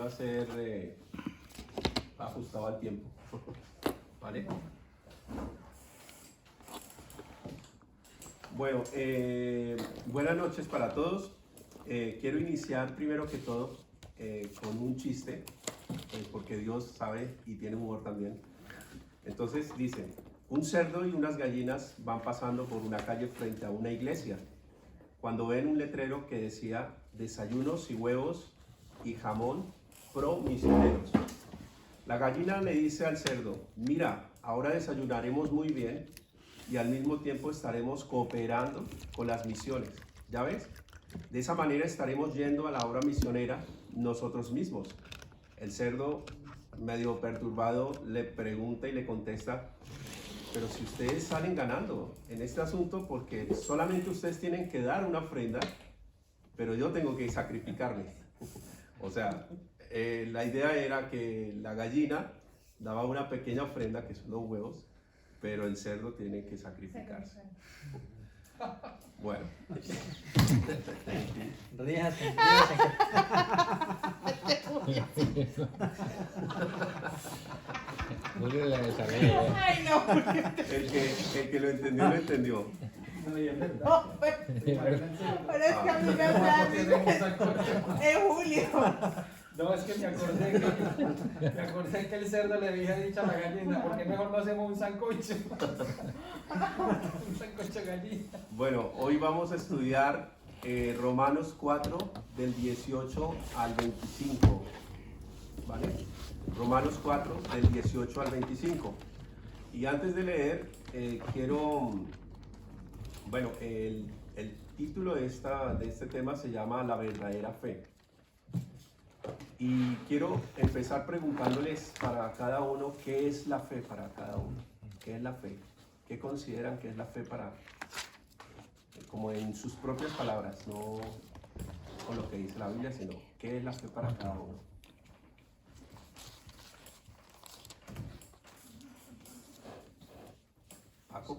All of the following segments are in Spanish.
a ser ajustado al tiempo. ¿Vale? Bueno, buenas noches para todos. Quiero iniciar primero que todo con un chiste, porque Dios sabe y tiene humor también. Entonces dice, un cerdo y unas gallinas van pasando por una calle frente a una iglesia, cuando ven un letrero que decía desayunos y huevos y jamón pro misioneros. La gallina le dice al cerdo, mira, ahora desayunaremos muy bien y al mismo tiempo estaremos cooperando con las misiones. ¿Ya ves? De esa manera estaremos yendo a la obra misionera nosotros mismos. El cerdo, medio perturbado, le pregunta y le contesta, pero si ustedes salen ganando en este asunto, porque solamente ustedes tienen que dar una ofrenda, pero yo tengo que sacrificarme. O sea, la idea era que la gallina daba una pequeña ofrenda, que son los huevos, pero el cerdo tiene que sacrificarse. Bueno. Ríjase, Julio le desarrolla. Ay, no. El que lo entendió. No, y es verdad. No, pero es que a mí me hablan es Julio. No, es que me acordé que el cerdo le había dicho a la gallina, ¿por qué mejor no hacemos un sancocho? Un sancocho gallina. Bueno, hoy vamos a estudiar Romanos 4, del 18 al 25. ¿Vale? Romanos 4, del 18 al 25. Y antes de leer, quiero... Bueno, el título de este tema se llama La verdadera fe. Y quiero empezar preguntándoles para cada uno qué es la fe para cada uno. ¿Qué es la fe? ¿Qué consideran que es la fe para, como en sus propias palabras, no con lo que dice la Biblia, sino qué es la fe para cada uno? Paco,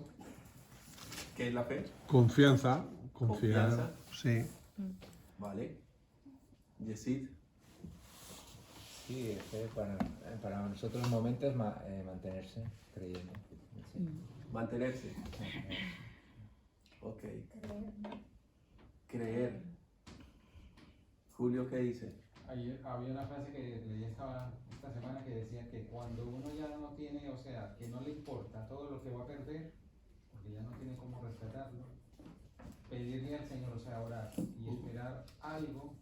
¿qué es la fe? Confianza, confiar, Confianza. sí. Vale. Yesid, Sí, para nosotros momentos mantenerse creyendo. Sí. mantenerse. Ok. Creer. Julio, ¿qué dice? Ayer había una frase que leí esta semana que decía que cuando uno ya no tiene, o sea, que no le importa todo lo que va a perder, porque ya no tiene cómo rescatarlo, pedirle al Señor, o sea, orar y esperar algo,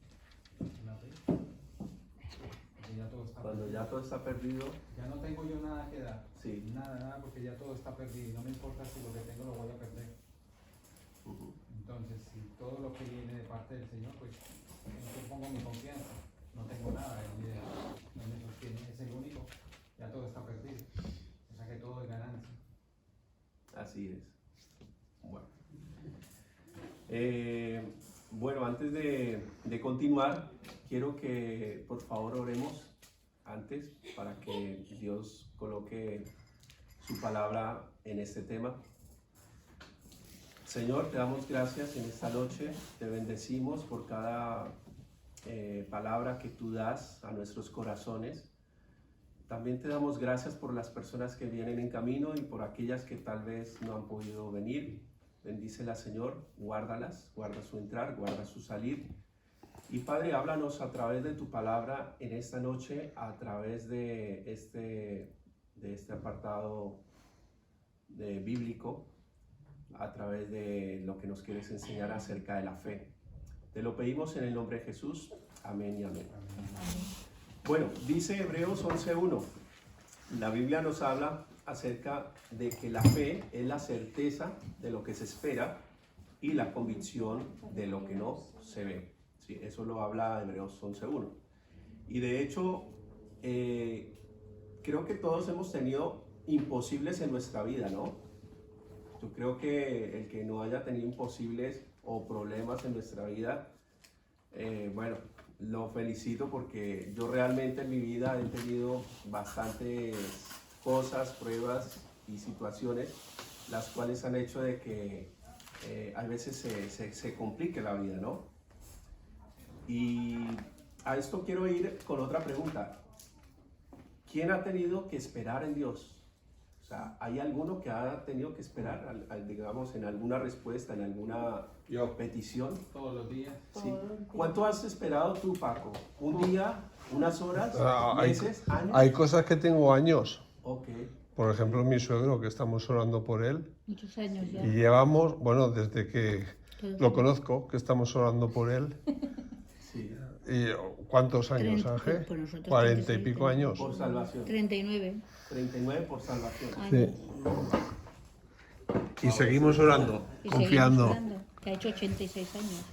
la fe, porque ya todo está Cuando perdido. ya todo está perdido, Ya no tengo yo nada que dar, sí. nada, porque ya todo está perdido y no me importa si lo que tengo lo voy a perder. Entonces, si todo lo que viene de parte del Señor, pues en eso pongo mi confianza. No tengo nada, Él me sostiene, es el único, ya todo está perdido. O sea que todo es ganancia. Así es. Bueno. Bueno, antes de continuar, quiero que por favor oremos antes para que Dios coloque su palabra en este tema. Señor, te damos gracias en esta noche, te bendecimos por cada palabra que tú das a nuestros corazones. También te damos gracias por las personas que vienen en camino y por aquellas que tal vez no han podido venir. Bendícela, Señor, guárdalas, guarda su entrar, guarda su salir. Y Padre, háblanos a través de tu palabra en esta noche, a través de este apartado bíblico, a través de lo que nos quieres enseñar acerca de la fe. Te lo pedimos en el nombre de Jesús. Amén y amén. Bueno, dice Hebreos 11:1. La Biblia nos habla acerca de que la fe es la certeza de lo que se espera y la convicción de lo que no se ve. Sí, eso lo habla Hebreos 11:1. Y de hecho, creo que todos hemos tenido imposibles en nuestra vida, ¿no? Yo creo que el que no haya tenido imposibles o problemas en nuestra vida, bueno, lo felicito porque yo realmente en mi vida he tenido bastantes cosas, pruebas y situaciones las cuales han hecho de que a veces se complique la vida, ¿no? Y a esto quiero ir con otra pregunta. ¿Quién ha tenido que esperar en Dios? O sea, ¿hay alguno que ha tenido que esperar, digamos, en alguna respuesta, en alguna petición? Todos los días. Sí. ¿Cuánto has esperado tú, Paco? ¿Un día? ¿Unas horas? Hay, ¿Meses? ¿Años? hay cosas que tengo años. Ok. Por ejemplo, mi suegro, que estamos orando por él. Muchos años ya. Y llevamos, bueno, desde que Todos lo años. conozco, que estamos orando por él. Sí. ¿Y cuántos años, 30, Ángel? pues nosotros 40 y 36, pico años. Por salvación. 39 39 por salvación. años. Y seguimos orando, Y confiando. seguimos orando, que ha hecho 86 años.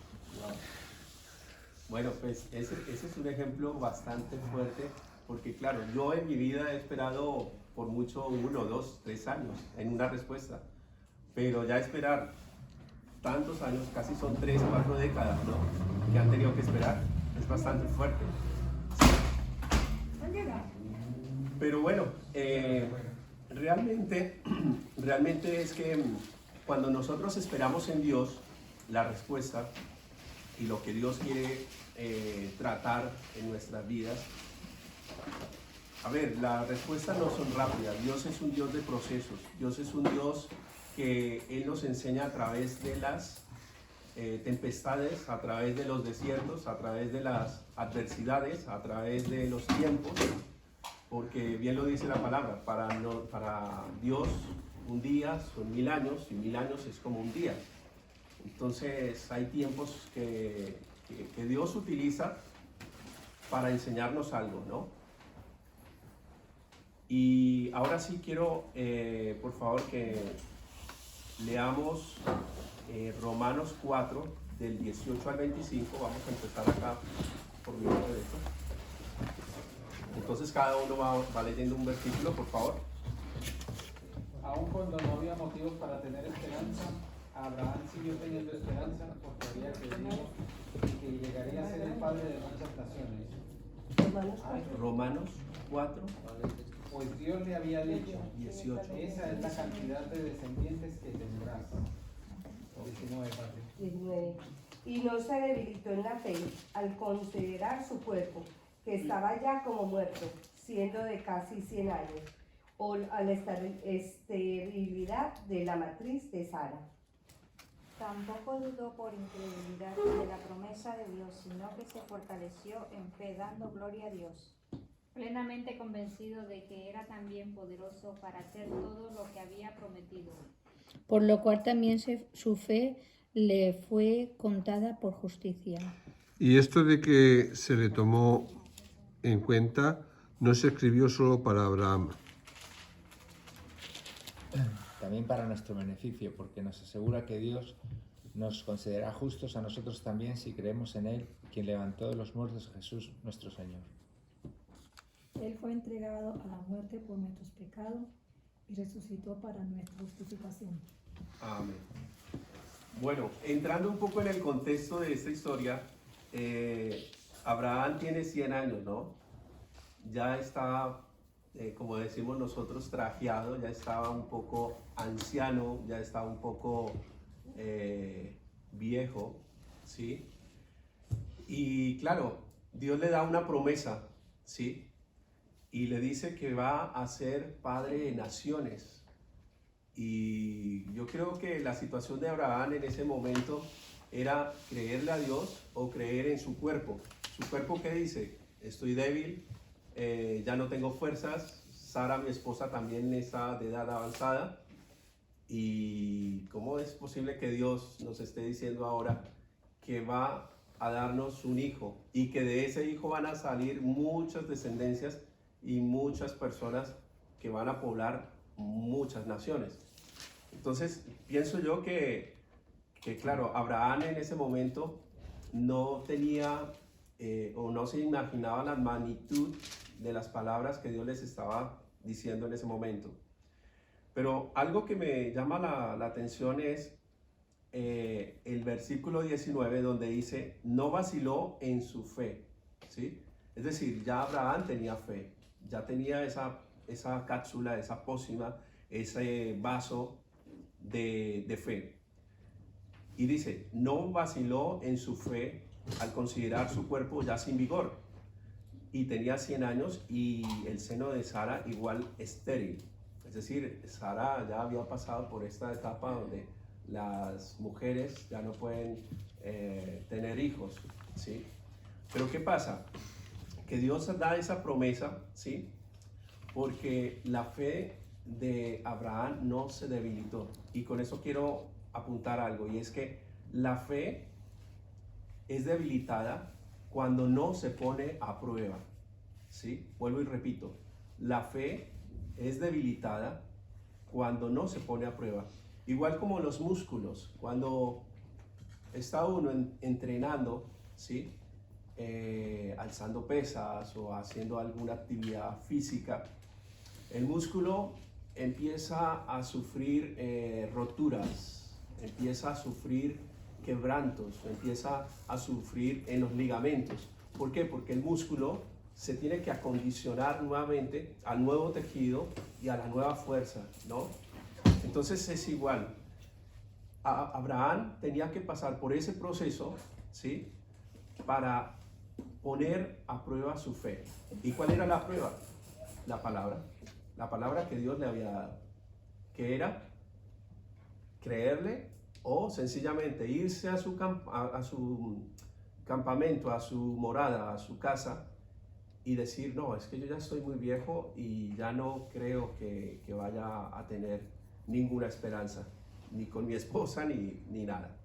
Bueno, pues ese es un ejemplo bastante fuerte, porque claro, yo en mi vida he esperado por mucho 1, 2, 3 años en una respuesta, pero ya esperar tantos años, casi son 3, 4 décadas, ¿no? Que han tenido que esperar, es bastante fuerte. Pero bueno, realmente es que cuando nosotros esperamos en Dios la respuesta y lo que Dios quiere tratar en nuestras vidas, a ver, las respuestas no son rápidas. Dios es un Dios de procesos. Dios es un Dios que Él nos enseña a través de las tempestades, a través de los desiertos, a través de las adversidades, a través de los tiempos, porque bien lo dice la palabra, para Dios un día son 1000 años y 1000 años es como un día. Entonces hay tiempos que Dios utiliza para enseñarnos algo, ¿no? Y ahora sí quiero, por favor, que leamos Romanos 4, del 18 al 25. Vamos a empezar acá por mi lado derecho. Entonces cada uno va leyendo un versículo, por favor. Aun cuando no había motivos para tener esperanza, Abraham siguió teniendo esperanza porque había creído que llegaría a ser el padre de muchas naciones. Romanos 4, Pues Dios le había dicho, 18. esa es la cantidad de descendientes que tendrás. 19, padre. 19. Y no se debilitó en la fe al considerar su cuerpo, que estaba ya como muerto, siendo de casi 100 años, o a la esterilidad de la matriz de Sara. Tampoco dudó por incredulidad de la promesa de Dios, sino que se fortaleció en fe, dando gloria a Dios, plenamente convencido de que era también poderoso para hacer todo lo que había prometido. Por lo cual también su fe le fue contada por justicia. Y esto de que se le tomó en cuenta no se escribió solo para Abraham. También para nuestro beneficio, porque nos asegura que Dios nos considera justos a nosotros también si creemos en Él, quien levantó de los muertos a Jesús nuestro Señor. Él fue entregado a la muerte por nuestros pecados y resucitó para nuestra justificación. Amén. Bueno, entrando un poco en el contexto de esta historia, Abraham tiene 100 años, ¿no? Ya está, como decimos nosotros, trajeado, ya estaba un poco anciano, ya estaba un poco viejo, ¿sí? Y claro, Dios le da una promesa, ¿sí? Y le dice que va a ser padre de naciones. Y yo creo que la situación de Abraham en ese momento era creerle a Dios o creer en su cuerpo. ¿Su cuerpo qué dice? Estoy débil, ya no tengo fuerzas. Sara, mi esposa, también está de edad avanzada. ¿Y cómo es posible que Dios nos esté diciendo ahora que va a darnos un hijo y que de ese hijo van a salir muchas descendencias y muchas personas que van a poblar muchas naciones? Entonces, pienso yo que claro, Abraham en ese momento no tenía o no se imaginaba la magnitud de las palabras que Dios les estaba diciendo en ese momento. Pero algo que me llama la atención es el versículo 19, donde dice, no vaciló en su fe, ¿sí? Es decir, ya Abraham tenía fe, ya tenía esa cápsula, esa pócima, ese vaso de fe. Y dice, no vaciló en su fe al considerar su cuerpo ya sin vigor. y tenía 100 años y el seno de Sara igual estéril. Es decir, Sara ya había pasado por esta etapa donde las mujeres ya no pueden tener hijos, ¿sí? Pero ¿qué pasa? Que Dios da esa promesa, ¿sí? Porque la fe de Abraham no se debilitó. Y con eso quiero apuntar algo, y es que la fe es debilitada cuando no se pone a prueba, ¿sí? Vuelvo y repito, la fe es debilitada cuando no se pone a prueba. Igual como los músculos, cuando está uno entrenando, ¿sí? Alzando pesas o haciendo alguna actividad física, el músculo empieza a sufrir roturas, empieza a sufrir quebrantos, empieza a sufrir en los ligamentos. ¿Por qué? Porque el músculo se tiene que acondicionar nuevamente al nuevo tejido y a la nueva fuerza, ¿no? Entonces es igual. Abraham tenía que pasar por ese proceso, ¿sí? Para poner a prueba su fe. ¿Y cuál era la prueba? La palabra que Dios le había dado, que era creerle o sencillamente irse a su campamento, a su morada, a su casa y decir, no, es que yo ya estoy muy viejo y ya no creo que vaya a tener ninguna esperanza, ni con mi esposa ni nada.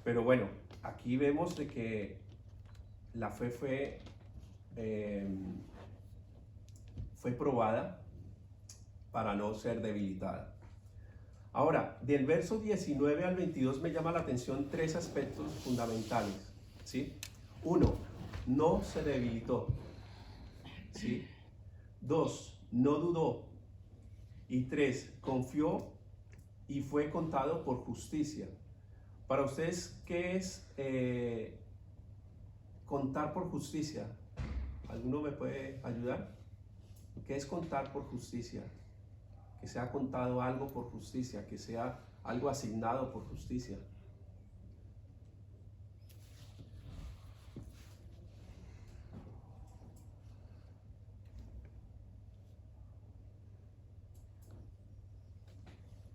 Pero bueno, aquí vemos de que la fe fue probada para no ser debilitada. Ahora, del verso 19 al 22 me llama la atención tres aspectos fundamentales, ¿sí? 1, no se debilitó, ¿sí? 2, no dudó. Y 3, confió y fue contado por justicia. Para ustedes, ¿qué es contar por justicia? ¿Alguno me puede ayudar? ¿Qué es contar por justicia? Que sea contado algo por justicia, que sea algo asignado por justicia.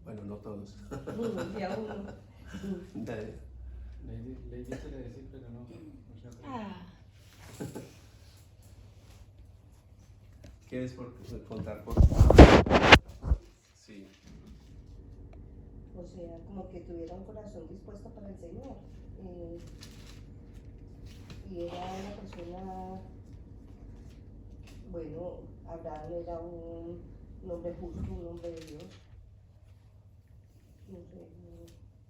Bueno, no todos. Ya uno. Lady quiere decir, pero no se atreve. Ah, ¿Qué es por contar por? Sí. O sea, como que tuviera un corazón dispuesto para el Señor. Y era una persona, bueno, Abraham era un hombre justo, un hombre de Dios. No sé,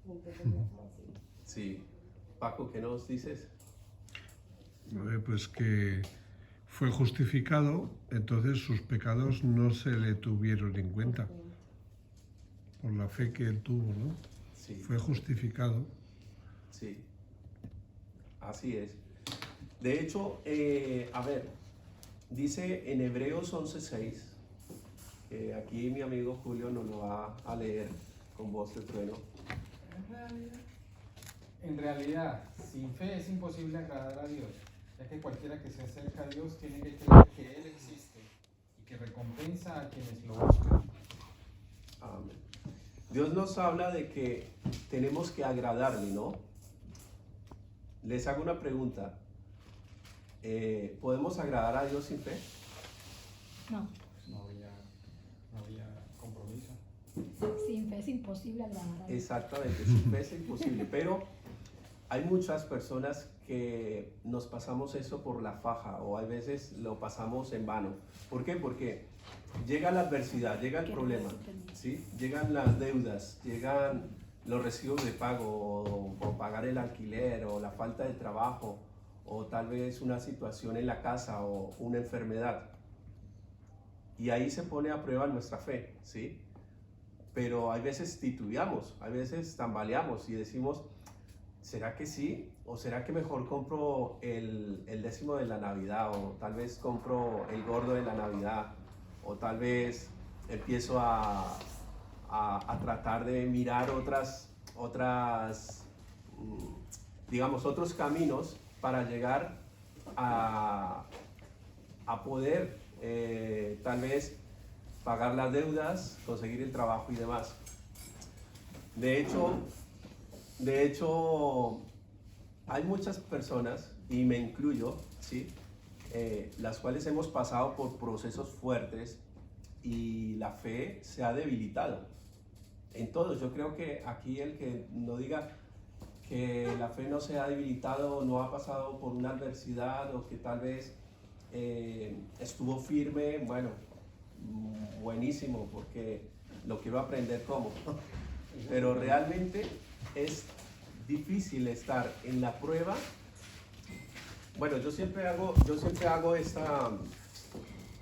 no entiendo cómo así. Sí. Paco, ¿qué nos dices? Pues que fue justificado, entonces sus pecados no se le tuvieron en cuenta por la fe que él tuvo, ¿no? Sí. Fue justificado. Sí. Así es. De hecho, a ver, dice en Hebreos 11:6, que aquí mi amigo Julio nos lo va a leer con voz de trueno. En realidad, sin fe es imposible agradar a Dios, ya que cualquiera que se acerca a Dios tiene que creer que Él existe y que recompensa a quienes lo buscan. Amén. Dios nos habla de que tenemos que agradarle, ¿no? Les hago una pregunta. ¿Podemos agradar a Dios sin fe? no. No había compromiso. Sin fe es imposible agradar a Dios. Exactamente, sin fe es imposible, pero hay muchas personas que nos pasamos eso por la faja o a veces lo pasamos en vano. ¿Por qué? Porque llega la adversidad, llega el problema, ¿sí? Llegan las deudas, llegan los recibos de pago o pagar el alquiler o la falta de trabajo o tal vez una situación en la casa o una enfermedad. Y ahí se pone a prueba nuestra fe, ¿sí? Pero hay veces titubeamos, hay veces tambaleamos y decimos, ¿será que sí? ¿O será que mejor compro el décimo de la Navidad? O tal vez compro el gordo de la Navidad. O tal vez empiezo a tratar de mirar digamos, otros caminos para llegar a a poder tal vez pagar las deudas, conseguir el trabajo y demás. De hecho, hay muchas personas, y me incluyo, ¿sí? Las cuales hemos pasado por procesos fuertes y la fe se ha debilitado en todos. Yo creo que aquí el que no diga que la fe no se ha debilitado, no ha pasado por una adversidad o que tal vez estuvo firme, bueno, buenísimo, porque lo quiero aprender cómo. Pero realmente es difícil estar en la prueba. Bueno, yo siempre hago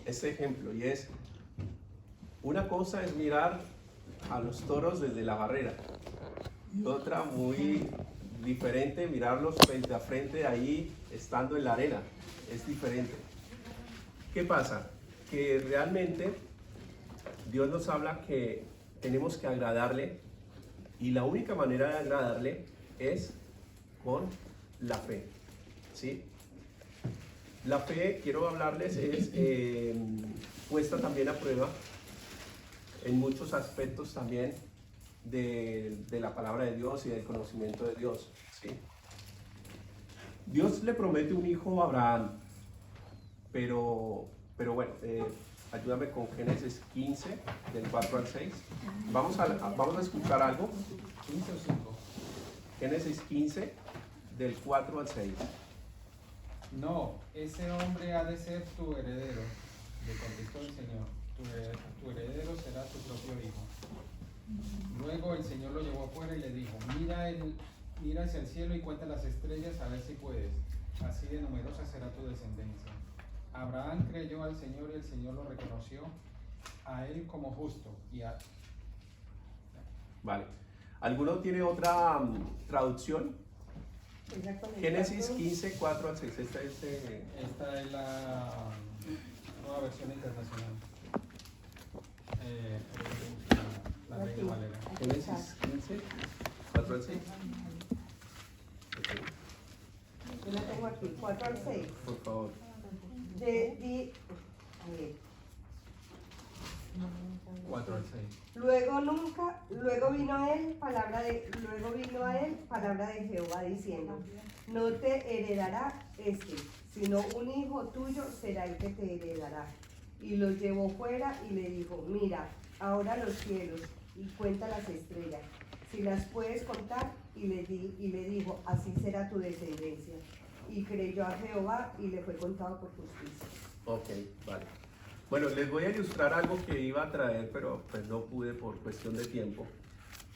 este ejemplo, y es, una cosa es mirar a los toros desde la barrera y otra muy diferente mirarlos frente a frente ahí estando en la arena. Es diferente. ¿Qué pasa? Que realmente Dios nos habla que tenemos que agradarle, y la única manera de agradarle es con la fe, ¿sí? La fe, quiero hablarles, es puesta también a prueba en muchos aspectos también de la palabra de Dios y del conocimiento de Dios, ¿sí? Dios le promete un hijo a Abraham, pero bueno, ayúdame con Génesis 15, del 4 al 6. Vamos a escuchar algo. 15 o 5. Génesis 15, del 4 al 6. No, ese hombre ha de ser tu heredero, le contestó el Señor. Tu heredero será tu propio hijo. Luego el Señor lo llevó afuera y le dijo, mira hacia el cielo y cuenta las estrellas a ver si puedes. Así de numerosa será tu descendencia. Abraham creyó al Señor y el Señor lo reconoció a él como justo. Vale. ¿Alguno tiene otra traducción? Génesis 15, 4 al 6. Esta es la nueva versión internacional. La Reina Valera. Génesis 15, 4 al 6. Yo la tengo aquí, 4 al 6. Por favor. A ver. 4 al 6. Luego vino a él palabra de Jehová diciendo, no te heredará sino un hijo tuyo será el que te heredará. Y lo llevó fuera y le dijo, mira, ahora los cielos y cuenta las estrellas, si las puedes contar. Y le dijo, así será tu descendencia. Y creyó a Jehová y le fue contado por justicia. Ok, vale. Bueno, les voy a ilustrar algo que iba a traer, pero pues no pude por cuestión de tiempo.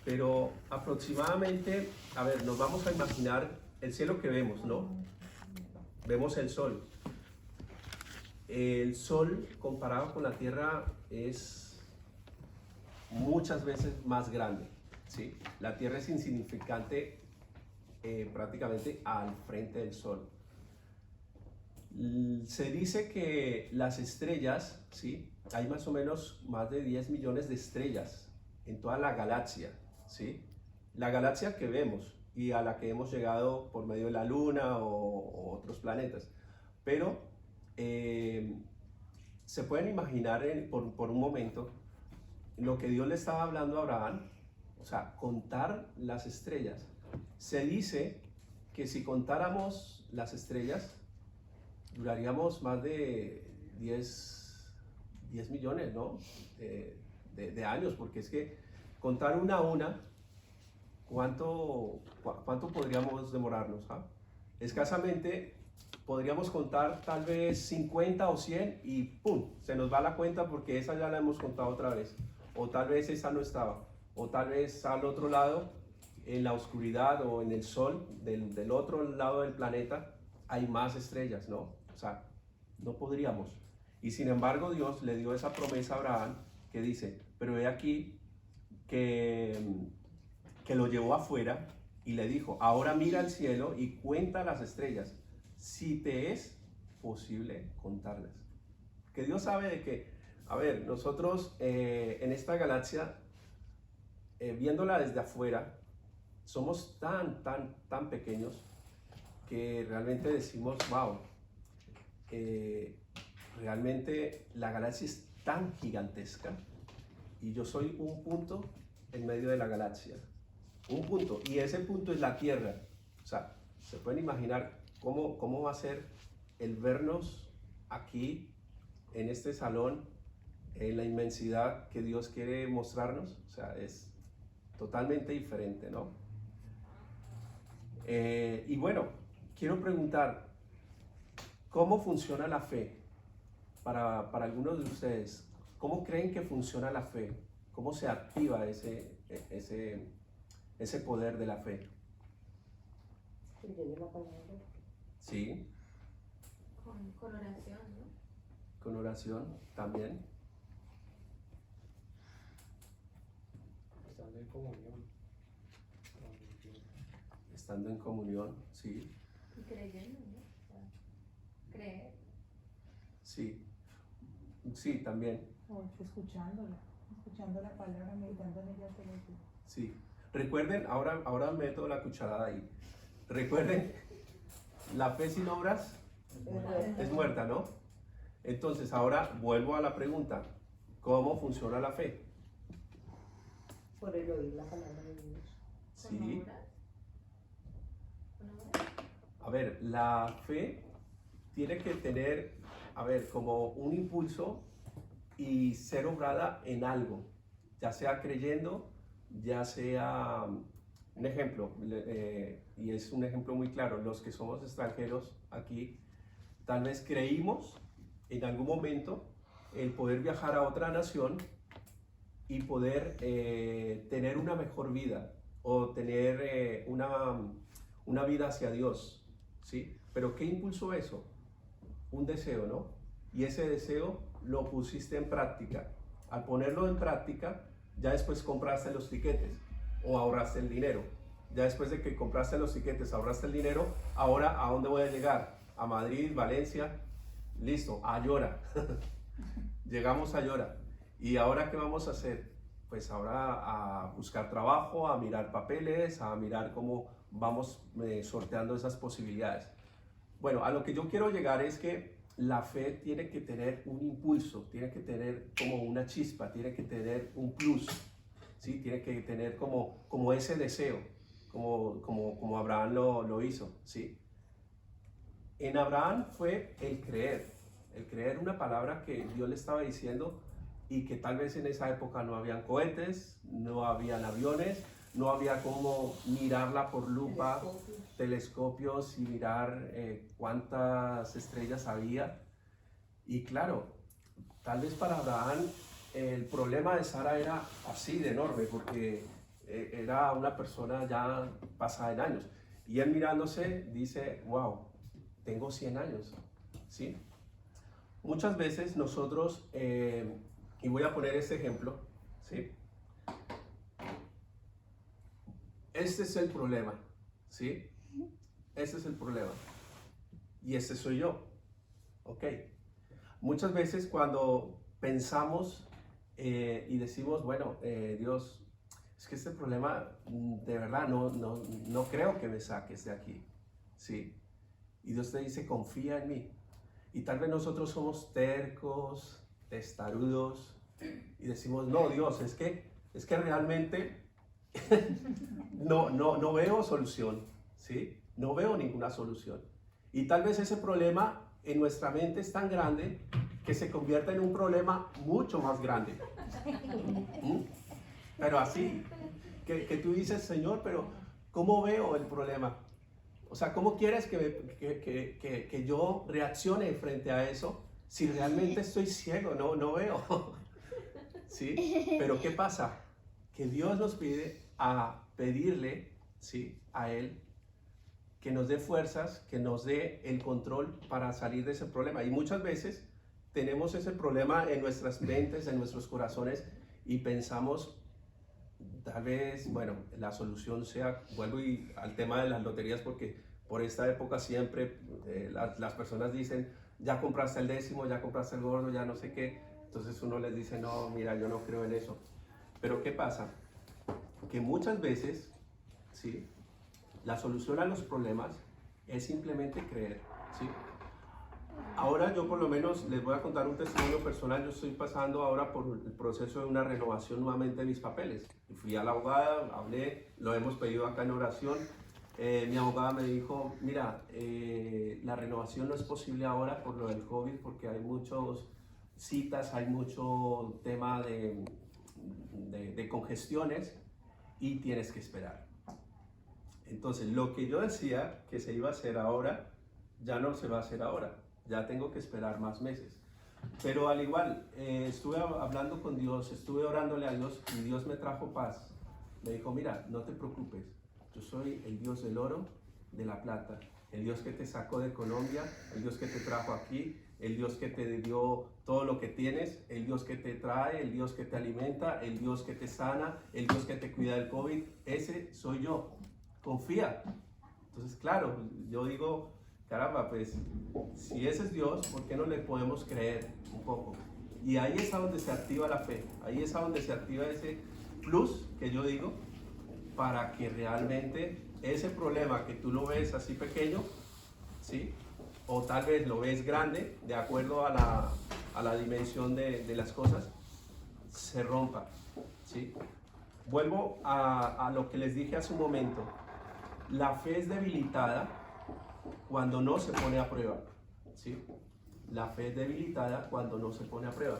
Pero aproximadamente, a ver, nos vamos a imaginar el cielo que vemos, ¿no? Vemos el sol. El sol comparado con la tierra es muchas veces más grande, ¿sí? La tierra es insignificante prácticamente al frente del sol. Se dice que las estrellas, ¿sí? Hay más o menos más de 10 millones de estrellas en toda la galaxia, ¿sí? La galaxia que vemos y a la que hemos llegado por medio de la Luna o otros planetas. Pero se pueden imaginar por un momento lo que Dios le estaba hablando a Abraham, o sea, contar las estrellas. Se dice que si contáramos las estrellas, duraríamos más de 10 millones, ¿no? de años, porque es que contar una a una, ¿cuánto podríamos demorarnos? ¿Ah? Escasamente podríamos contar tal vez 50 o 100 y ¡pum! Se nos va la cuenta porque esa ya la hemos contado otra vez. O tal vez esa no estaba. O tal vez al otro lado, en la oscuridad o en el sol, del otro lado del planeta, hay más estrellas, ¿no? O sea, no podríamos. Y sin embargo, Dios le dio esa promesa a Abraham que dice, pero he aquí que lo llevó afuera y le dijo, ahora mira al cielo y cuenta las estrellas, si te es posible contarlas. Que Dios sabe de que, a ver, nosotros en esta galaxia, viéndola desde afuera, somos tan pequeños que realmente decimos, wow, realmente la galaxia es tan gigantesca y yo soy un punto en medio de la galaxia. Un punto, y ese punto es la Tierra. O sea, se pueden imaginar cómo va a ser el vernos aquí, en este salón, en la inmensidad que Dios quiere mostrarnos. O sea, es totalmente diferente, ¿no? Y bueno, quiero preguntar, ¿cómo funciona la fe? Para algunos de ustedes, ¿cómo creen que funciona la fe? ¿Cómo se activa ese poder de la fe? Creyendo la palabra. Sí, Con oración, ¿no? con oración también. Estando en comunión. Estando en comunión, sí, Y creyendo, ¿no? O sea, creer. sí, sí, también, O escuchándola, escuchando la palabra, meditando en ella todo el tiempo. sí. Recuerden, ahora meto la cucharada ahí. Recuerden, la fe sin obras es muerta, ¿no? Entonces, ahora vuelvo a la pregunta, ¿cómo funciona la fe? Por el oír la palabra de Dios. ¿Con Sí, obras? ¿Con obras? a ver, la fe tiene que tener, a ver, como un impulso y ser obrada en algo, ya sea creyendo, ya sea, un ejemplo, y es un ejemplo muy claro, los que somos extranjeros aquí, tal vez creímos en algún momento el poder viajar a otra nación y poder tener una mejor vida o tener una vida hacia Dios, ¿sí? Pero ¿qué impulsó eso? Un deseo, ¿no? Y ese deseo lo pusiste en práctica. Al ponerlo en práctica, ya después compraste los tiquetes o ahorraste el dinero. Ya después de que compraste los tiquetes, ahorraste el dinero, ahora ¿a dónde voy a llegar? A Madrid, Valencia, listo, a Ayora. Llegamos a Ayora. ¿Y ahora qué vamos a hacer? Pues ahora a buscar trabajo, a mirar papeles, a mirar cómo vamos sorteando esas posibilidades. Bueno, a lo que yo quiero llegar es que la fe tiene que tener un impulso, tiene que tener como una chispa, tiene que tener un plus, ¿sí? Tiene que tener como ese deseo, como Abraham lo hizo, ¿sí? En Abraham fue el creer una palabra que Dios le estaba diciendo y que tal vez en esa época no habían cohetes, no habían aviones, no había como mirarla por lupa, telescopios y mirar cuántas estrellas había. Y claro, tal vez para Abraham el problema de Sara era así de enorme porque era una persona ya pasada en años. Y él mirándose dice, wow, tengo 100 años, ¿sí? Muchas veces nosotros, y voy a poner este ejemplo, ¿sí? Este es el problema, ¿sí? Este es el problema. Y este soy yo, ¿ok? Muchas veces cuando pensamos y decimos, bueno, Dios, es que este problema de verdad no creo que me saques de aquí, ¿sí? Y Dios te dice, confía en mí. Y tal vez nosotros somos tercos, testarudos, y decimos, no, Dios, es que realmente no veo solución, ¿sí? No veo ninguna solución. Y tal vez ese problema en nuestra mente es tan grande que se convierte en un problema mucho más grande. ¿Mm? Pero así, que tú dices, Señor, pero ¿cómo veo el problema? O sea, ¿cómo quieres que yo reaccione frente a eso si realmente estoy ciego, no veo? ¿Sí? Pero ¿qué pasa? Que Dios nos pide a pedirle, ¿sí? A Él que nos dé fuerzas, que nos dé el control para salir de ese problema. Y muchas veces tenemos ese problema en nuestras mentes, en nuestros corazones y pensamos, tal vez, bueno, la solución sea, vuelvo al tema de las loterías porque por esta época siempre las personas dicen, ya compraste el décimo, ya compraste el gordo, ya no sé qué. Entonces uno les dice, no, mira, yo no creo en eso. Pero ¿qué pasa? Que muchas veces, ¿sí? La solución a los problemas es simplemente creer, ¿sí? ahora yo por lo menos les voy a contar un testimonio personal. Yo estoy pasando ahora por el proceso de una renovación nuevamente de mis papeles. Fui a la abogada, hablé, lo hemos pedido acá en oración. Mi abogada me dijo, mira, la renovación no es posible ahora por lo del COVID porque hay muchas citas, hay mucho tema de congestiones y tienes que esperar. Entonces, lo que yo decía que se iba a hacer ahora, ya no se va a hacer ahora. Ya tengo que esperar más meses. Pero al igual, estuve hablando con Dios, estuve orándole a Dios y Dios me trajo paz. Me dijo, mira, no te preocupes. Yo soy el Dios del oro, de la plata, el Dios que te sacó de Colombia, el Dios que te trajo aquí, el Dios que te dio todo lo que tienes, el Dios que te trae, el Dios que te alimenta, el Dios que te sana, el Dios que te cuida del COVID. Ese soy yo. Confía. Entonces, claro, yo digo, caramba, pues, si ese es Dios, ¿por qué no le podemos creer un poco? Y ahí es a donde se activa la fe, ahí es a donde se activa ese plus que yo digo, para que realmente ese problema que tú lo ves así pequeño, ¿sí? O tal vez lo ves grande, de acuerdo a la dimensión de las cosas, se rompa, ¿sí? Vuelvo a lo que les dije hace un momento. La fe es debilitada cuando no se pone a prueba, ¿sí? La fe es debilitada cuando no se pone a prueba.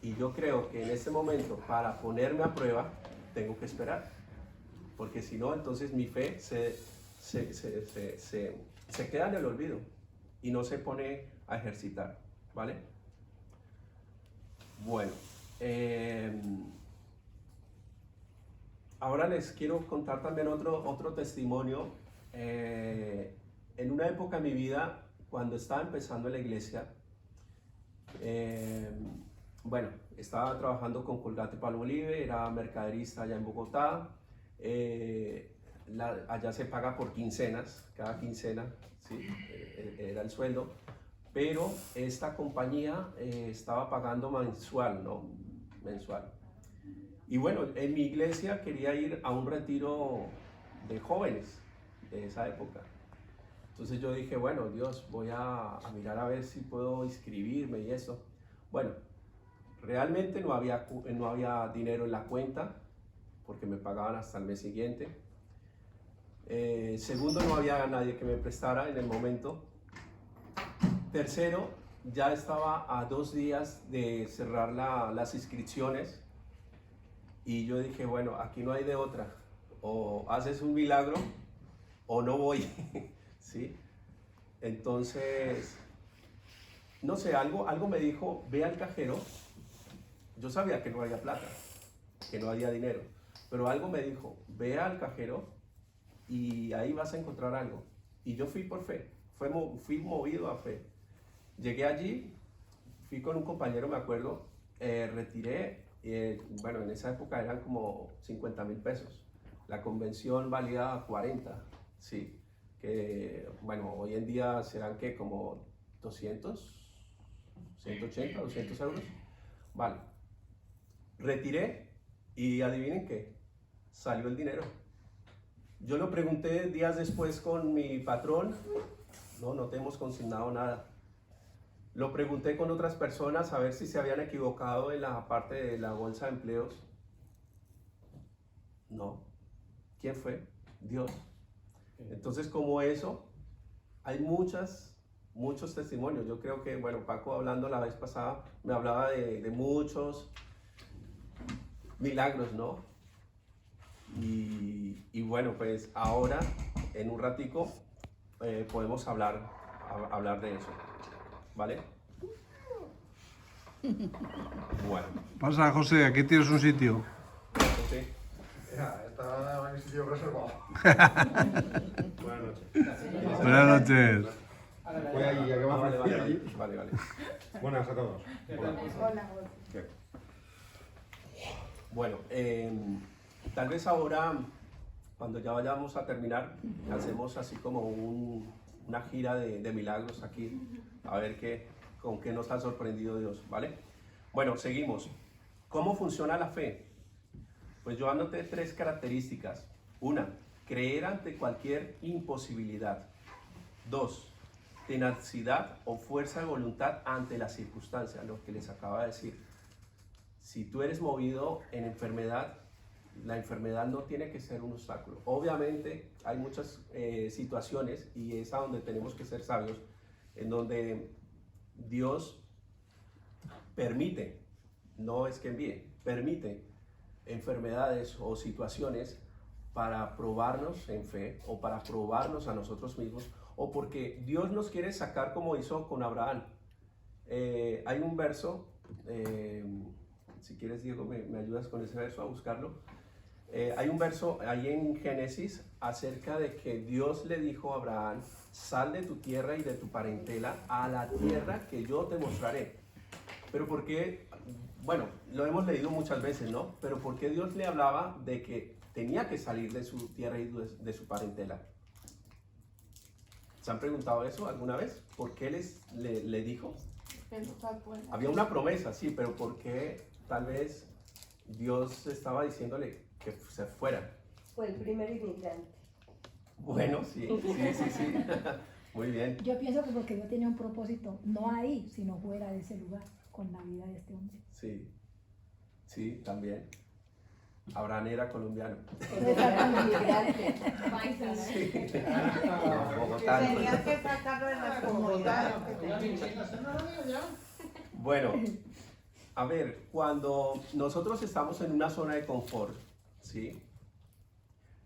Y yo creo que en este momento, para ponerme a prueba, tengo que esperar. Porque si no, entonces mi fe se queda en el olvido y no se pone a ejercitar, ¿vale? Bueno, ahora les quiero contar también otro testimonio. En una época de mi vida, cuando estaba empezando en la iglesia, bueno, estaba trabajando con Colgate Palmolive, era mercaderista allá en Bogotá. Allá se paga por quincenas, cada quincena, ¿sí? Era el sueldo, pero esta compañía estaba pagando mensual, ¿no? Mensual. Y bueno, en mi iglesia quería ir a un retiro de jóvenes de esa época. Entonces yo dije, bueno, Dios, voy a mirar a ver si puedo inscribirme y eso. Bueno, realmente no había dinero en la cuenta, porque me pagaban hasta el mes siguiente. Segundo, no había nadie que me prestara en el momento. Tercero, ya estaba a 2 días de cerrar las inscripciones y yo dije, bueno, aquí no hay de otra. O haces un milagro o no voy, ¿sí? Entonces, no sé, algo me dijo, ve al cajero. Yo sabía que no había plata, que no había dinero. Pero algo me dijo, ve al cajero y ahí vas a encontrar algo. Y yo fui por fe, fui movido a fe. Llegué allí, fui con un compañero, me acuerdo, retiré, bueno, en esa época eran como 50,000 pesos. La convención valía 40, sí. Que, bueno, hoy en día serán que como 200, 180, 200 euros. Vale. Retiré y adivinen qué, salió el dinero. Yo lo pregunté días después con mi patrón, no te hemos consignado nada. Lo pregunté con otras personas a ver si se habían equivocado en la parte de la bolsa de empleos. No. ¿Quién fue? Dios. Entonces, como eso, hay muchos testimonios. Yo creo que, bueno, Paco hablando la vez pasada, me hablaba de muchos milagros, ¿no? Y bueno, pues ahora, en un ratico, podemos hablar de eso, ¿vale? Bueno. Pasa, José, aquí tienes un sitio. José. Ya, está en mi sitio reservado. Buenas noches. Buenas noches. Voy allí, ya que va a Vale. Buenas a todos. Hola. Bueno, tal vez ahora, cuando ya vayamos a terminar, hacemos así como una gira de milagros aquí, a ver con qué nos ha sorprendido Dios, ¿vale? Bueno, seguimos. ¿Cómo funciona la fe? Pues yo anoté 3 características. 1, creer ante cualquier imposibilidad. 2, tenacidad o fuerza de voluntad ante las circunstancias, lo que les acaba de decir. Si tú eres movido en enfermedad, la enfermedad no tiene que ser un obstáculo. Obviamente hay muchas situaciones, y es a donde tenemos que ser sabios, en donde Dios permite, no es que envíe, permite enfermedades o situaciones para probarnos en fe o para probarnos a nosotros mismos, o porque Dios nos quiere sacar como hizo con Abraham. Hay un verso, si quieres Diego me ayudas con ese verso a buscarlo. Hay un verso ahí en Génesis acerca de que Dios le dijo a Abraham: sal de tu tierra y de tu parentela a la tierra que yo te mostraré. Pero ¿por qué? Bueno, lo hemos leído muchas veces, ¿no? Pero ¿por qué Dios le hablaba de que tenía que salir de su tierra y de su parentela? ¿Se han preguntado eso alguna vez? ¿Por qué le dijo? Había una promesa, sí, pero ¿por qué tal vez Dios estaba diciéndole que se fuera? Fue el primer inmigrante. Bueno, sí. Muy bien. Yo pienso que porque Dios tenía un propósito, no ahí, sino fuera de ese lugar, con la vida de este hombre. Sí, también. Abraham era colombiano. Era un inmigrante. Sí. Tenía que sacarlo de la comunidad. Bueno, a ver, cuando nosotros estamos en una zona de confort, ¿sí?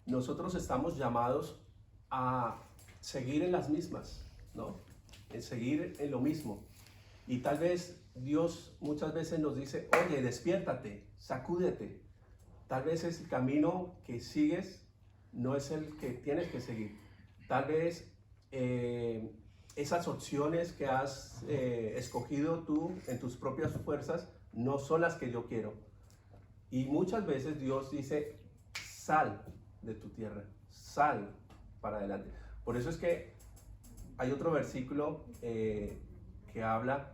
Nosotros estamos llamados a seguir en las mismas, ¿no? En seguir en lo mismo. Y tal vez Dios muchas veces nos dice: oye, despiértate, sacúdete. Tal vez el camino que sigues no es el que tienes que seguir. Tal vez esas opciones que has escogido tú en tus propias fuerzas no son las que yo quiero. Y muchas veces Dios dice: sal de tu tierra, sal para adelante. Por eso es que hay otro versículo que habla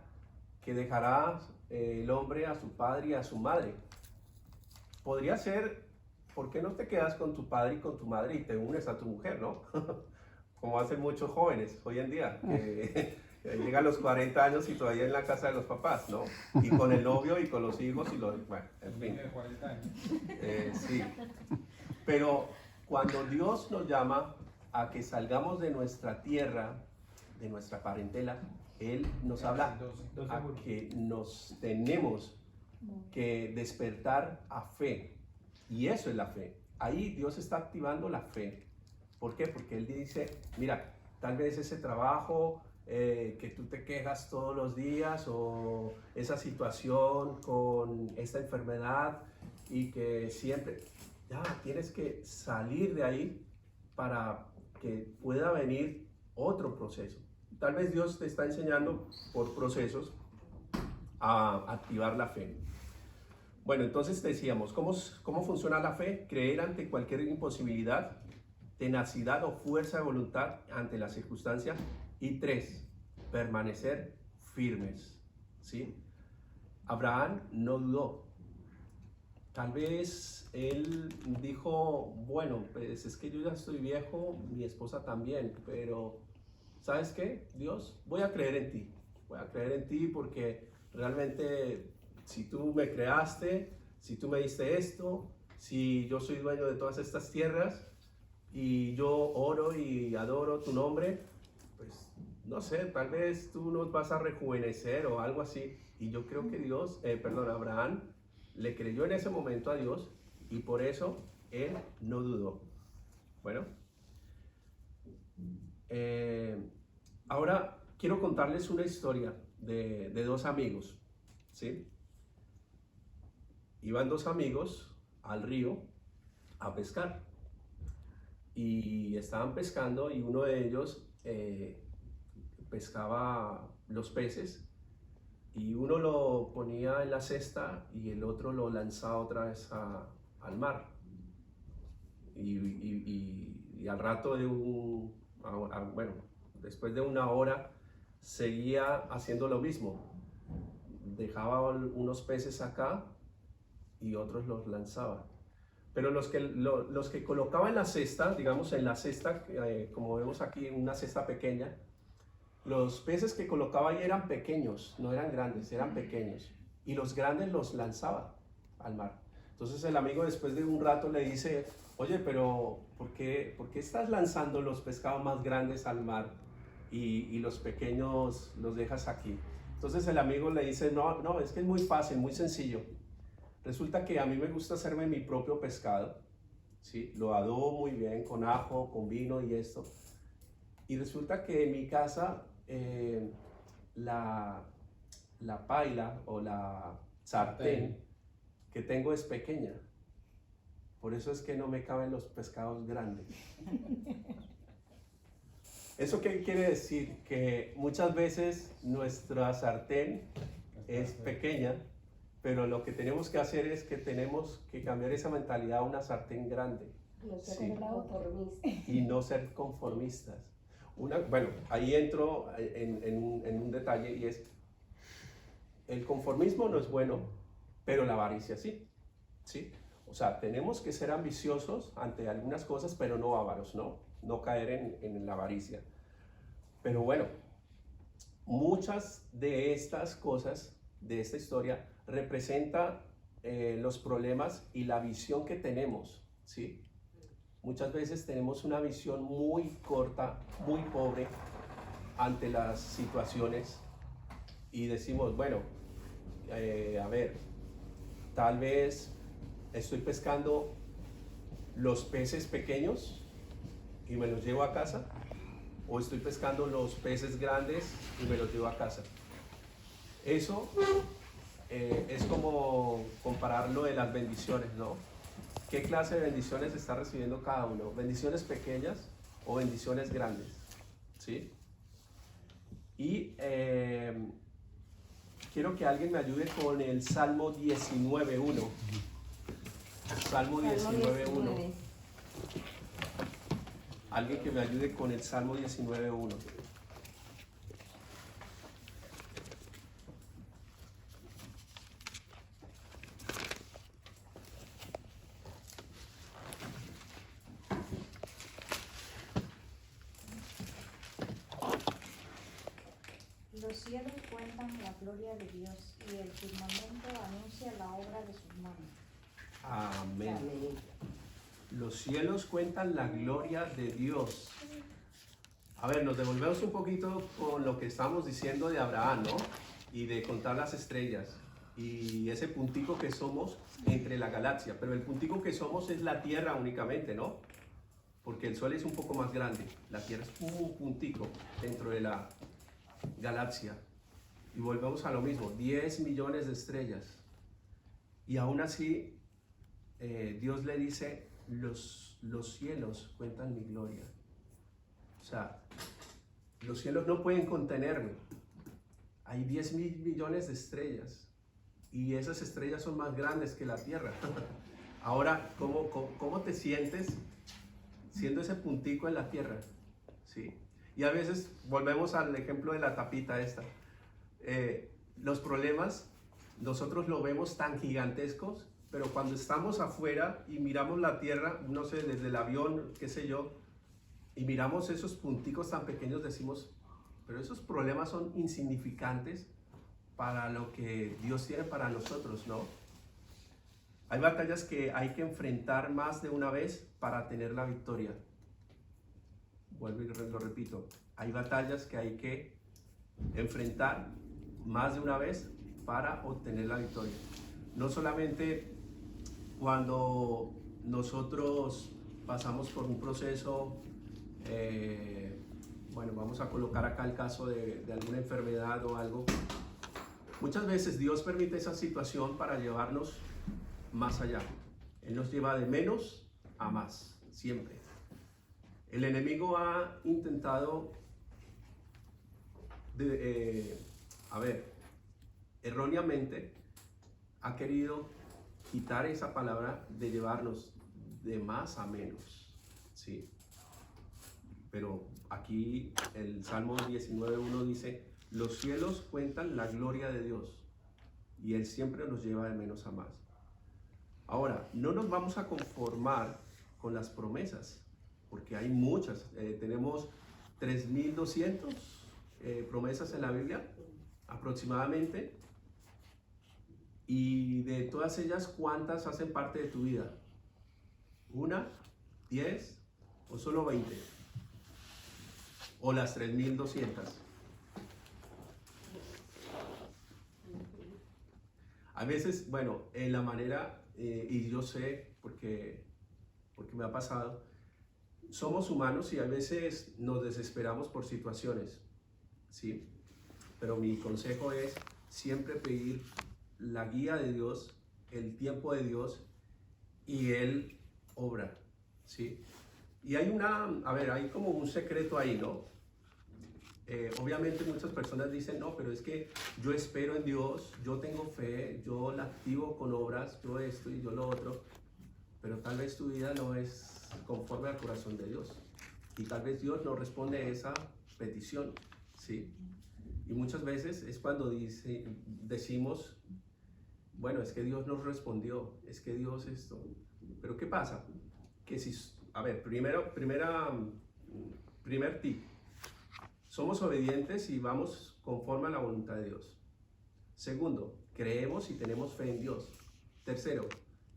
que dejará el hombre a su padre y a su madre. Podría ser, ¿por qué no te quedas con tu padre y con tu madre y te unes a tu mujer, no? Como hacen muchos jóvenes hoy en día, que llegan a los 40 años y todavía en la casa de los papás, ¿no? Y con el novio y con los hijos y los... Bueno, en fin. Sí. Pero cuando Dios nos llama a que salgamos de nuestra tierra, de nuestra parentela, Él nos habla a que nos tenemos que despertar a fe. Y eso es la fe. Ahí Dios está activando la fe. ¿Por qué? Porque Él dice: mira, tal vez ese trabajo que tú te quejas todos los días, o esa situación con esta enfermedad, y que siempre ya tienes que salir de ahí para que pueda venir otro proceso. Tal vez Dios te está enseñando por procesos a activar la fe. Bueno, entonces decíamos, ¿cómo funciona la fe? Creer ante cualquier imposibilidad, tenacidad o fuerza de voluntad ante la circunstancia. Y 3, permanecer firmes, ¿sí? Abraham no dudó. Tal vez él dijo: bueno, pues es que yo ya estoy viejo, mi esposa también, pero ¿sabes qué? Dios, voy a creer en ti. Voy a creer en ti porque realmente, si tú me creaste, si tú me diste esto, si yo soy dueño de todas estas tierras y yo oro y adoro tu nombre, pues no sé, tal vez tú nos vas a rejuvenecer o algo así. Y yo creo que Abraham le creyó en ese momento a Dios, y por eso él no dudó. Bueno, ahora quiero contarles una historia de 2 amigos, ¿sí? Iban 2 amigos al río a pescar, y estaban pescando, y uno de ellos pescaba los peces, y uno lo ponía en la cesta y el otro lo lanzaba otra vez al mar. Y al rato después de una hora, seguía haciendo lo mismo. Dejaba unos peces acá y otros los lanzaba. Pero los que colocaba en la cesta, digamos en la cesta, como vemos aquí, una cesta pequeña, los peces que colocaba ahí eran pequeños, no eran grandes, eran pequeños. Y los grandes los lanzaba al mar. Entonces el amigo después de un rato le dice, oye, pero ¿por qué estás lanzando los pescados más grandes al mar y los pequeños los dejas aquí? Entonces el amigo le dice, no, es que es muy fácil, muy sencillo. Resulta que a mí me gusta hacerme mi propio pescado, ¿sí? Lo adobo muy bien con ajo, con vino y esto. Y resulta que en mi casa la paila o la sartén que tengo es pequeña. Por eso es que no me caben los pescados grandes. ¿Eso qué quiere decir? Que muchas veces nuestra sartén es pequeña, pero lo que tenemos que hacer es que tenemos que cambiar esa mentalidad a una sartén grande. No ser Sí. conformistas. Y no ser conformistas. Bueno, ahí entro en un detalle y es, el conformismo no es bueno, pero la avaricia sí. ¿Sí? O sea, tenemos que ser ambiciosos ante algunas cosas, pero no ávaros, no caer en la avaricia. Pero bueno, muchas de estas cosas, de esta historia, representa los problemas y la visión que tenemos, ¿sí? Muchas veces tenemos una visión muy corta, muy pobre ante las situaciones y decimos, bueno, a ver, tal vez estoy pescando los peces pequeños y me los llevo a casa, o estoy pescando los peces grandes y me los llevo a casa. Eso es como compararlo de las bendiciones, ¿no? ¿Qué clase de bendiciones está recibiendo cada uno? ¿Bendiciones pequeñas o bendiciones grandes? ¿Sí? Y quiero que alguien me ayude con el Salmo 19.1. Salmo 19.1. Alguien que me ayude con el Salmo 19.1. Los cielos cuentan la gloria de Dios y el firmamento anuncia la obra de sus manos. Amén. Los cielos cuentan la gloria de Dios. A ver, nos devolvemos un poquito con lo que estábamos diciendo de Abraham, ¿no? Y de contar las estrellas. Y ese puntico que somos entre la galaxia. Pero el puntico que somos es la Tierra únicamente, ¿no? Porque el Sol es un poco más grande. La Tierra es un puntico dentro de la galaxia. Y volvemos a lo mismo, 10 millones de estrellas. Y aún así, Dios le dice, los cielos cuentan mi gloria. O sea, los cielos no pueden contenerme. Hay 10 mil millones de estrellas. Y esas estrellas son más grandes que la Tierra. Ahora, ¿cómo te sientes siendo ese puntico en la Tierra? ¿Sí? Y a veces volvemos al ejemplo de la tapita esta. Los problemas, nosotros lo vemos tan gigantescos, pero cuando estamos afuera y miramos la Tierra, no sé, desde el avión, qué sé yo, y miramos esos punticos tan pequeños, decimos, pero esos problemas son insignificantes para lo que Dios tiene para nosotros, ¿no? Hay batallas que hay que enfrentar más de una vez para tener la victoria. Vuelvo y lo repito, hay batallas que hay que enfrentar más de una vez para obtener la victoria. No solamente cuando nosotros pasamos por un proceso, bueno, vamos a colocar acá el caso de alguna enfermedad o algo. Muchas veces Dios permite esa situación para llevarnos más allá. Él nos lleva de menos a más, siempre. El enemigo ha intentado, erróneamente, ha querido quitar esa palabra de llevarnos de más a menos, ¿sí? Pero aquí el Salmo 19.1 dice, los cielos cuentan la gloria de Dios y Él siempre nos lleva de menos a más. Ahora, no nos vamos a conformar con las promesas, porque hay muchas. Tenemos 3.200 promesas en la Biblia, aproximadamente. Y de todas ellas, ¿cuántas hacen parte de tu vida? ¿1, 10 o solo 20? ¿O las 3200? A veces, bueno, en la manera, y yo sé porque me ha pasado, somos humanos y a veces nos desesperamos por situaciones, ¿sí? Pero mi consejo es siempre pedir la guía de Dios, el tiempo de Dios, y Él obra, ¿sí? Y hay hay como un secreto ahí, ¿no? Obviamente muchas personas dicen, no, pero es que yo espero en Dios, yo tengo fe, yo la activo con obras, yo esto y yo lo otro, pero tal vez tu vida no es conforme al corazón de Dios. Y tal vez Dios no responde a esa petición, ¿sí? Y muchas veces es cuando decimos, bueno, es que Dios nos respondió, es que Dios esto. Pero ¿qué pasa? Que si, a ver, primer tip, somos obedientes y vamos conforme a la voluntad de Dios. Segundo, creemos y tenemos fe en Dios. Tercero,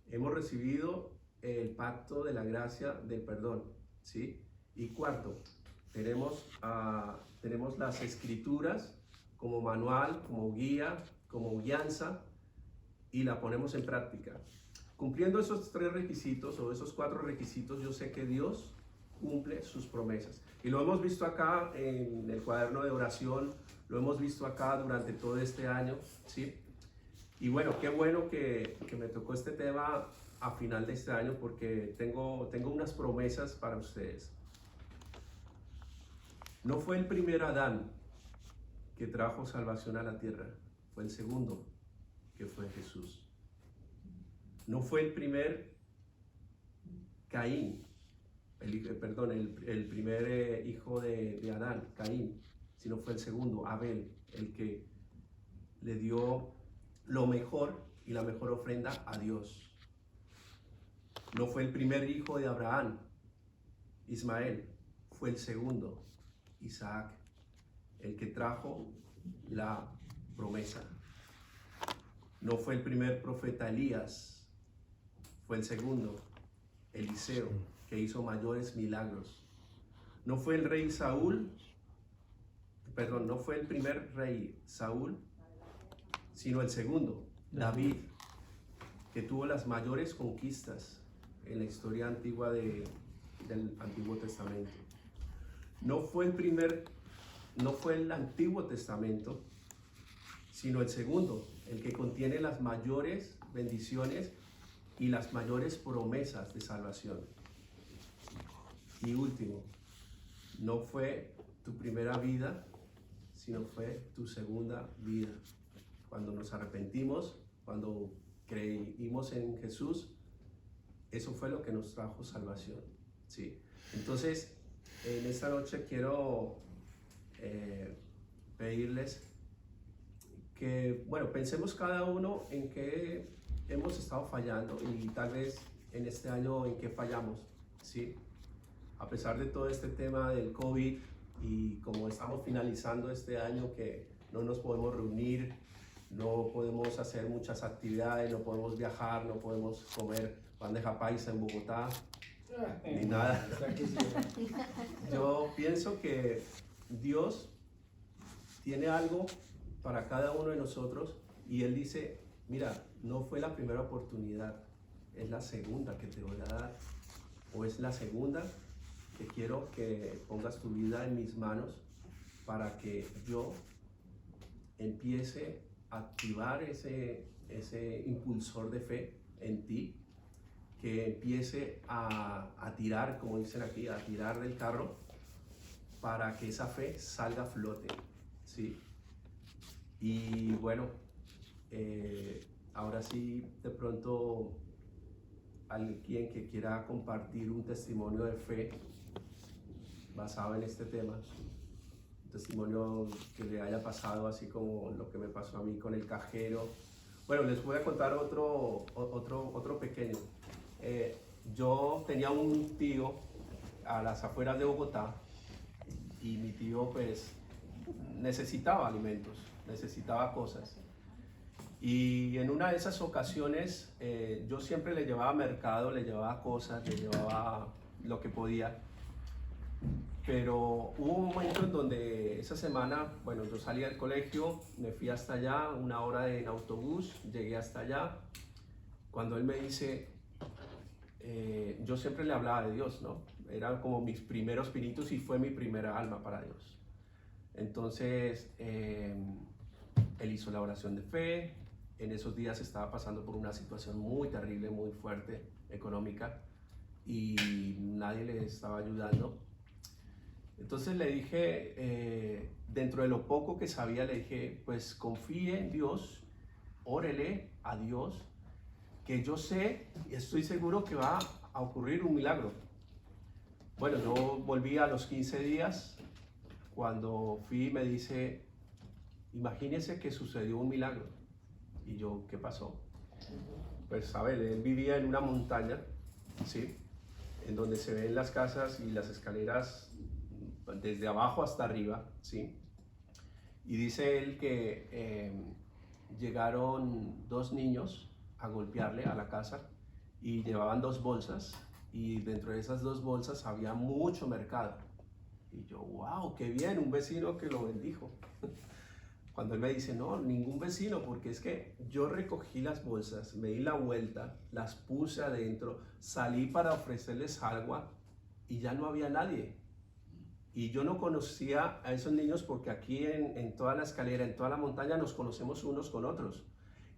hemos recibido el pacto de la gracia del perdón, ¿sí? Y cuarto, tenemos las escrituras como manual, como guía, como guianza, y la ponemos en práctica. Cumpliendo esos 3 requisitos o esos 4 requisitos, yo sé que Dios cumple sus promesas. Y lo hemos visto acá en el cuaderno de oración, lo hemos visto acá durante todo este año, ¿sí? Y bueno, qué bueno que me tocó este tema a final de este año porque tengo unas promesas para ustedes. No fue el primer Adán que trajo salvación a la tierra, fue el segundo, que fue Jesús. No fue el primer Caín, el primer hijo de Adán, Caín, sino fue el segundo, Abel, el que le dio lo mejor y la mejor ofrenda a Dios. No fue el primer hijo de Abraham, Ismael, fue el segundo, Isaac, el que trajo la promesa. No fue el primer profeta Elías, fue el segundo, Eliseo, que hizo mayores milagros. No fue el rey Saúl, no fue el primer rey Saúl, sino el segundo, David, que tuvo las mayores conquistas en la historia antigua del Antiguo Testamento. No fue el Antiguo Testamento, sino el segundo, el que contiene las mayores bendiciones y las mayores promesas de salvación. Y último, no fue tu primera vida, sino fue tu segunda vida. Cuando nos arrepentimos, cuando creímos en Jesús, eso fue lo que nos trajo salvación, ¿sí? Entonces, en esta noche quiero pedirles que, bueno, pensemos cada uno en qué hemos estado fallando y tal vez en este año en qué fallamos, ¿sí? A pesar de todo este tema del COVID y como estamos finalizando este año que no nos podemos reunir, no podemos hacer muchas actividades, no podemos viajar, no podemos comer bandeja paisa en Bogotá, ni nada. Yo pienso que Dios tiene algo para cada uno de nosotros y Él dice, mira, no fue la primera oportunidad, es la segunda que te voy a dar, o es la segunda que quiero que pongas tu vida en mis manos para que yo empiece a activar ese impulsor de fe en ti, que empiece a tirar, como dicen aquí, a tirar del carro para que esa fe salga a flote, ¿sí? Y bueno, ahora sí, de pronto, alguien que quiera compartir un testimonio de fe basado en este tema, un testimonio que le haya pasado así como lo que me pasó a mí con el cajero. Bueno, les voy a contar otro pequeño. Yo tenía un tío a las afueras de Bogotá y mi tío pues necesitaba alimentos, necesitaba cosas. Y en una de esas ocasiones yo siempre le llevaba mercado, le llevaba cosas, le llevaba lo que podía. Pero hubo un momento en donde esa semana, bueno, yo salí del colegio, me fui hasta allá, 1 hora en autobús, llegué hasta allá. Cuando él me dice, yo siempre le hablaba de Dios, ¿no? Eran como mis primeros pinitos y fue mi primera alma para Dios. Entonces, él hizo la oración de fe. En esos días estaba pasando por una situación muy terrible, muy fuerte, económica, y nadie le estaba ayudando. Entonces le dije, dentro de lo poco que sabía, le dije, pues confíe en Dios, órele a Dios, que yo sé y estoy seguro que va a ocurrir un milagro. Bueno, yo volví a los 15 días, cuando fui me dice, imagínese que sucedió un milagro. Y yo, ¿qué pasó? Pues, ¿sabe? Él vivía en una montaña, ¿sí? En donde se ven las casas y las escaleras desde abajo hasta arriba, ¿sí? Y dice él que llegaron 2 niños a golpearle a la casa y llevaban 2 bolsas y dentro de esas 2 bolsas había mucho mercado. Y yo, wow, qué bien, un vecino que lo bendijo. Cuando él me dice, no, ningún vecino, porque es que yo recogí las bolsas, me di la vuelta, las puse adentro, salí para ofrecerles agua y ya no había nadie. Y yo no conocía a esos niños porque aquí en toda la escalera, en toda la montaña nos conocemos unos con otros.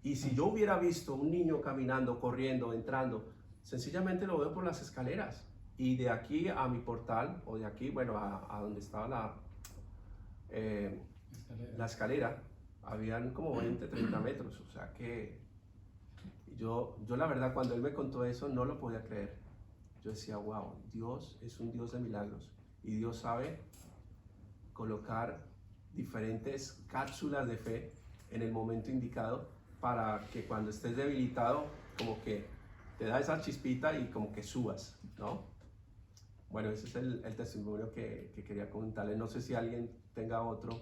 Y si yo hubiera visto un niño caminando, corriendo, entrando, sencillamente lo veo por las escaleras. Y de aquí a mi portal, o de aquí, bueno, a donde estaba la escalera, habían como 20, 30 metros. O sea que yo la verdad, cuando él me contó eso, no lo podía creer. Yo decía, wow, Dios es un Dios de milagros. Y Dios sabe colocar diferentes cápsulas de fe en el momento indicado para que cuando estés debilitado, como que te da esa chispita y como que subas, ¿no? Bueno, ese es el testimonio que quería comentarle. No sé si alguien tenga otro.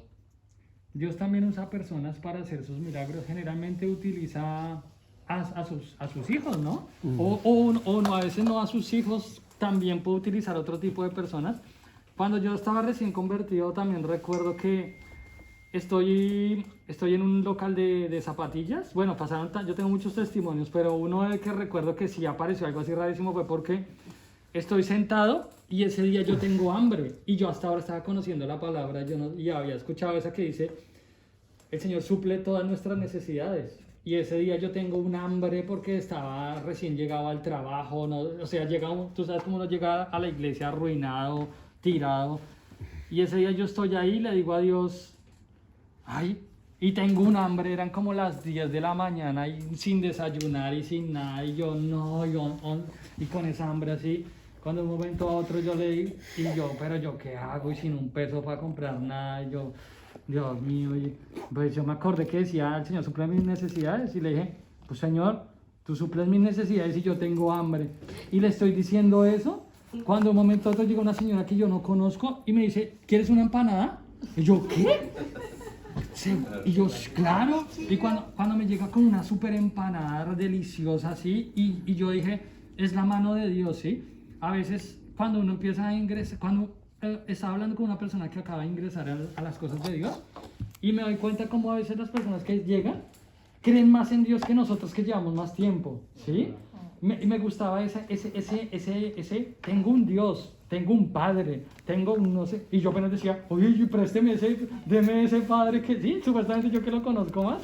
Dios también usa personas para hacer sus milagros. Generalmente utiliza a sus hijos, ¿no? O no, a veces no a sus hijos, también puede utilizar otro tipo de personas. Cuando yo estaba recién convertido, también recuerdo que estoy en un local de zapatillas. Bueno, yo tengo muchos testimonios, pero uno de que recuerdo que sí apareció algo así rarísimo fue porque estoy sentado y ese día yo tengo hambre. Y yo hasta ahora estaba conociendo la palabra, y había escuchado esa que dice, el Señor suple todas nuestras necesidades. Y ese día yo tengo un hambre porque estaba recién llegado al trabajo, ¿no? O sea, tú sabes cómo uno llega a la iglesia arruinado, tirado. Y ese día yo estoy ahí y le digo a Dios, ay, y tengo un hambre, eran como las 10 de la mañana y sin desayunar y sin nada. Y yo, no, y con esa hambre así, cuando de un momento a otro yo le digo, pero yo qué hago y sin un peso para comprar nada. Y yo, Dios mío, y pues yo me acordé que decía, el Señor suple mis necesidades. Y le dije, pues Señor, tú suples mis necesidades y yo tengo hambre. Y le estoy diciendo eso. Cuando de un momento a otro llega una señora que yo no conozco y me dice, ¿quieres una empanada? Y yo, ¿qué? Sí. Y yo, claro. Y cuando me llega con una súper empanada deliciosa así, y yo dije, es la mano de Dios, ¿sí? A veces cuando uno empieza a ingresar, cuando estaba hablando con una persona que acaba de ingresar a las cosas de Dios, y me doy cuenta como a veces las personas que llegan creen más en Dios que nosotros que llevamos más tiempo, ¿sí? Me gustaba ese, tengo un Dios, tengo un Padre, tengo un no sé, y yo apenas decía, oye, présteme deme ese Padre que sí, supuestamente yo que lo conozco más,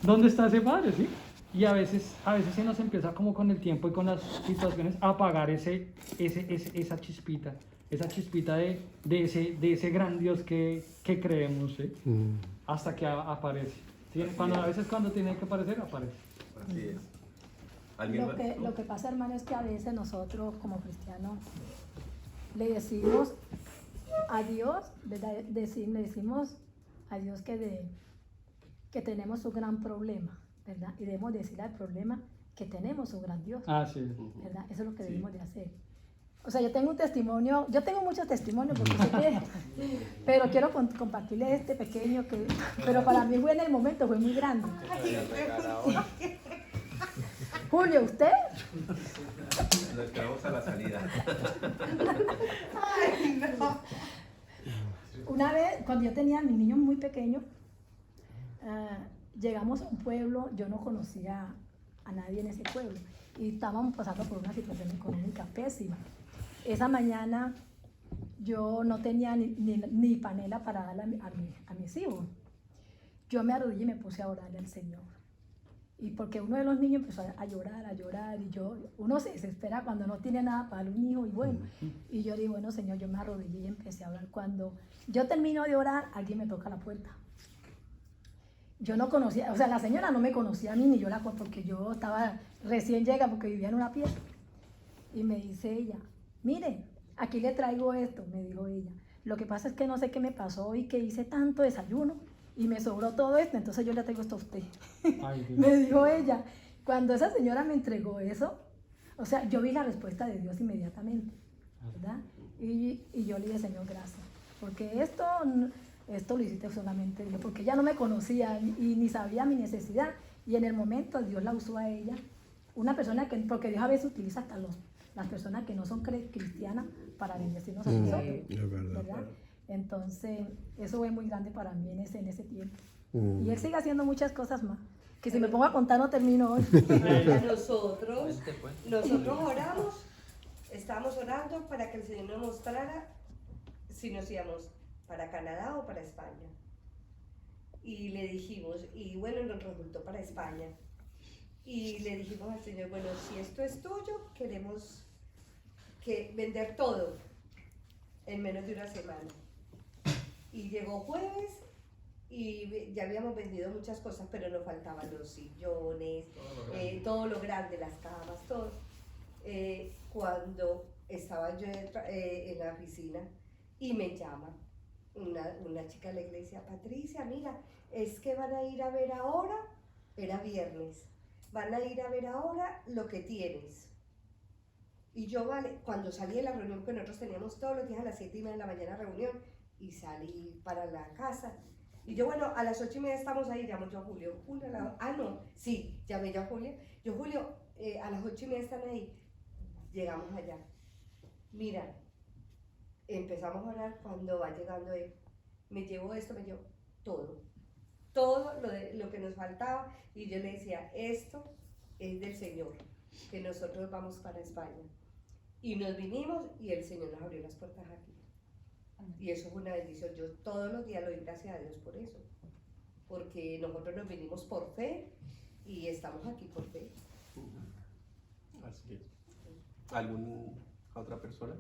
¿dónde está ese Padre, sí? Y a veces se nos empieza como con el tiempo y con las situaciones a apagar esa chispita de ese gran Dios que creemos, ¿sí? Hasta que aparece. ¿Sí? A veces cuando tiene que aparecer, aparece. Así es. Lo que pasa, hermano, es que a veces nosotros como cristianos le decimos a Dios, ¿verdad? Le decimos a Dios que tenemos un gran problema, ¿verdad? Y debemos decirle al problema que tenemos un gran Dios, Sí. ¿verdad? Eso es lo que debemos de hacer. O sea, yo tengo un testimonio, yo tengo muchos testimonios, porque sé que, pero quiero compartirles este pequeño, pero para mí fue en el momento, fue muy grande. Julio, ¿usted? Lo esperamos a la salida. Ay, no. Una vez, cuando yo tenía a mi niño muy pequeño, llegamos a un pueblo, yo no conocía a nadie en ese pueblo y estábamos pasando por una situación económica pésima. Esa mañana yo no tenía ni panela para darle a mis hijos. Yo me arrodillé y me puse a orarle al Señor. Y porque uno de los niños empezó a llorar y uno se desespera cuando no tiene nada para darle un hijo y bueno. Y yo digo, bueno, Señor, yo me arrodillé y empecé a orar. Cuando yo termino de orar, alguien me toca la puerta. Yo no conocía, o sea, la señora no me conocía a mí ni yo la conocía porque yo estaba recién llegada porque vivía en una pieza. Y me dice ella, mire, aquí le traigo esto, me dijo ella. Lo que pasa es que no sé qué me pasó hoy, que hice tanto desayuno y me sobró todo esto, entonces yo le traigo esto a usted. Ay, Dios. Me dijo ella. Cuando esa señora me entregó eso, o sea, yo vi la respuesta de Dios inmediatamente, ¿verdad? Y yo le dije, Señor, gracias, porque esto lo hiciste solamente Dios, porque ella no me conocía y ni sabía mi necesidad, y en el momento Dios la usó a ella, una persona que, porque Dios a veces utiliza hasta las personas que no son cristianas para bendecirnos a nosotros, Es ¿verdad? Entonces, eso fue muy grande para mí en ese tiempo. Y Él sigue haciendo muchas cosas más, que si me pongo a contar no termino hoy. Nosotros oramos, estábamos orando para que el Señor nos mostrara si nos íbamos para Canadá o para España. Y le dijimos, y bueno, nos resultó para España. Y le dijimos al Señor, bueno, si esto es tuyo, queremos vender todo en menos de una semana. Y llegó jueves y ya habíamos vendido muchas cosas, pero nos faltaban los sillones, todo lo grande, las camas, todo. Cuando estaba yo en la oficina y me llama una chica de la iglesia, Patricia, mira, es que van a ir a ver ahora, era viernes, van a ir a ver ahora lo que tienes. Y yo, vale, cuando salí de la reunión, que nosotros teníamos todos los días a las 7:30 de la mañana reunión, y salí para la casa. Y yo, bueno, a las 8:30 estamos ahí, llamo yo a Julio. Llamé yo a Julio. Julio, a las 8:30 están ahí. Llegamos allá. Mira, empezamos a orar cuando va llegando él. Me llevó esto, me llevó todo lo que nos faltaba. Y yo le decía, esto es del Señor, que nosotros vamos para España. Y nos vinimos y el Señor nos abrió las puertas aquí. Y eso es una bendición. Yo todos los días le doy gracias a Dios por eso. Porque nosotros nos vinimos por fe y estamos aquí por fe. Así es. ¿Alguna otra persona?